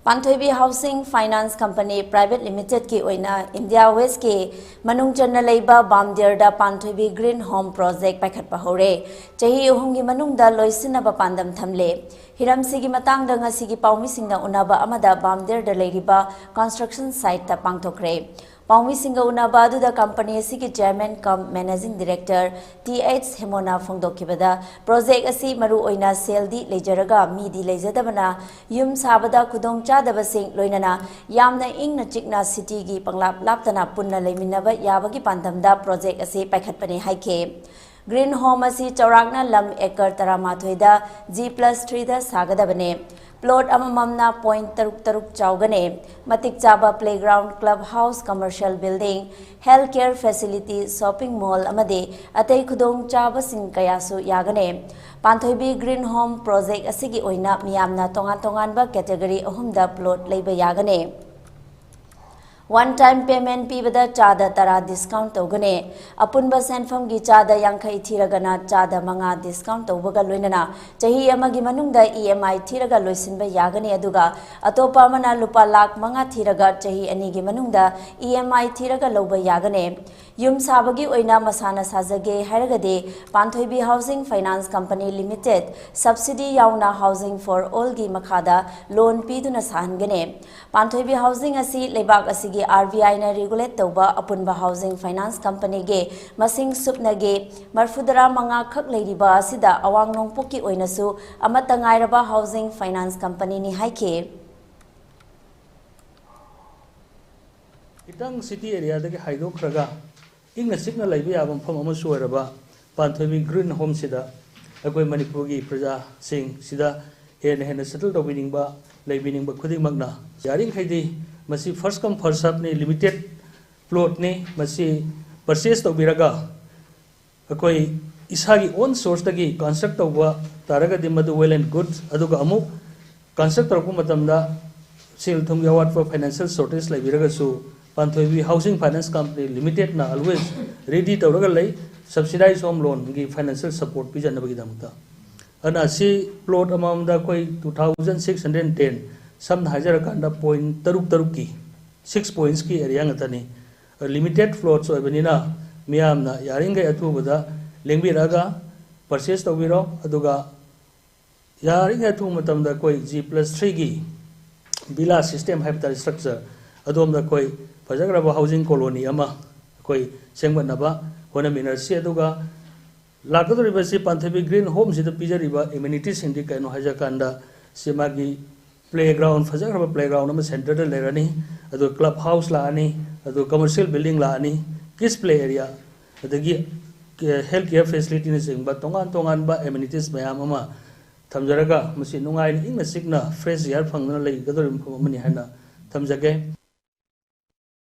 Panthoibi Housing Finance Company Private Limited ki oina Imphal West ki manung channa leiba Bamdiar da Panthoibi Green Home Project paikhatpa houre chahi ahum gi manung da loisinaba pandam thamle hiram sigi matang da ngasi gi paumi singda unaba amada Bamdiar da leiriba construction site ta pangthokre Paumi Singa Unaba adu da company asigi chairman cum managing director TH Hemona Phongdokibada project asi maru oina sale di lejaraga mi di lejadabana yum sabada kudong chadaba sing loinana yamna ingna chikna city gi panglap laptana punna leiminaba yabagi pandamda project asi paikhatpani haike Green Home asi chaurakna lam ekar taramatoida G+3 da sagadabane Plot amamamna point taruk chaugane matik chaba playground clubhouse commercial building healthcare facility shopping mall amade atei khudong chaba sing kayasu yagane Panthoibi Green Home Project asigi oina miyamna tongan ba category ahumda plot leiba yagane One time payment pibada chada tara discount togane apunba senfam gi chada yankai thiragana chada manga discount tobaga loinana chahi amagi manungda EMI thiraga loisinba yagane aduga atopa mana lupa lakh manga thiraga chahi ani gi manungda EMI thiraga loba yagane yum sabagi oina masana sajage hairagade Panthoibi Housing Finance Company Limited subsidy yauna housing for all gi makhada loan piduna sahangane Panthoibi Housing asi lebak asigi RBI na regulate tauba apunba housing finance company ge masing supna ge marfudara manga khak leiriba asida awang nongpoki oinasu amata ngairaba housing finance company ni haike Itang city area dagi haidok raga ingna sikna laiba yabam pham ama suaraba Panthoibi Green Home sida akoi Manipur gi praja sing sida hen settle dobining ba laibining ba khuding magna yaring khaidi masi first come first serve ni limited plot ni masi purchase tobiraga akoi isagi own source tagi construct tawba taraga dimadu well and good aduga amu construct tarpu matamda sale thum yawat for financial shortage laibiraga su Panthoibi Housing Finance Company Limited na always ready tawraga lai subsidized home loan gi financial support pijanabagi damta ana si plot amamda koi 2610 Some Hajar Kanda point Taruk ki 6 points ki area ngatani a limited floor so Benina Miamna Yaringa Atubuda Lingbi Raga purchase the Viro Aduga Yaringa tu Matam the Koi G+3 gi Bila system habitat structure Adom the Koi Pajagraba housing colony Ama Koi Sengmanaba Honamina Siaduga Lakadu Rivasi Panthoibi Green Homes in the Pijariba amenities in the Kano Hajakanda Simagi Playground, Fajaraba playground, center the Lerani, the clubhouse lani, the commercial building lani, kids play area, the healthcare facility is in but Tongan ba amenities by Amama, Tamjaraga, Masinunga in the Signa, fresh air from the lake, gathering for Manihana, Tamjage.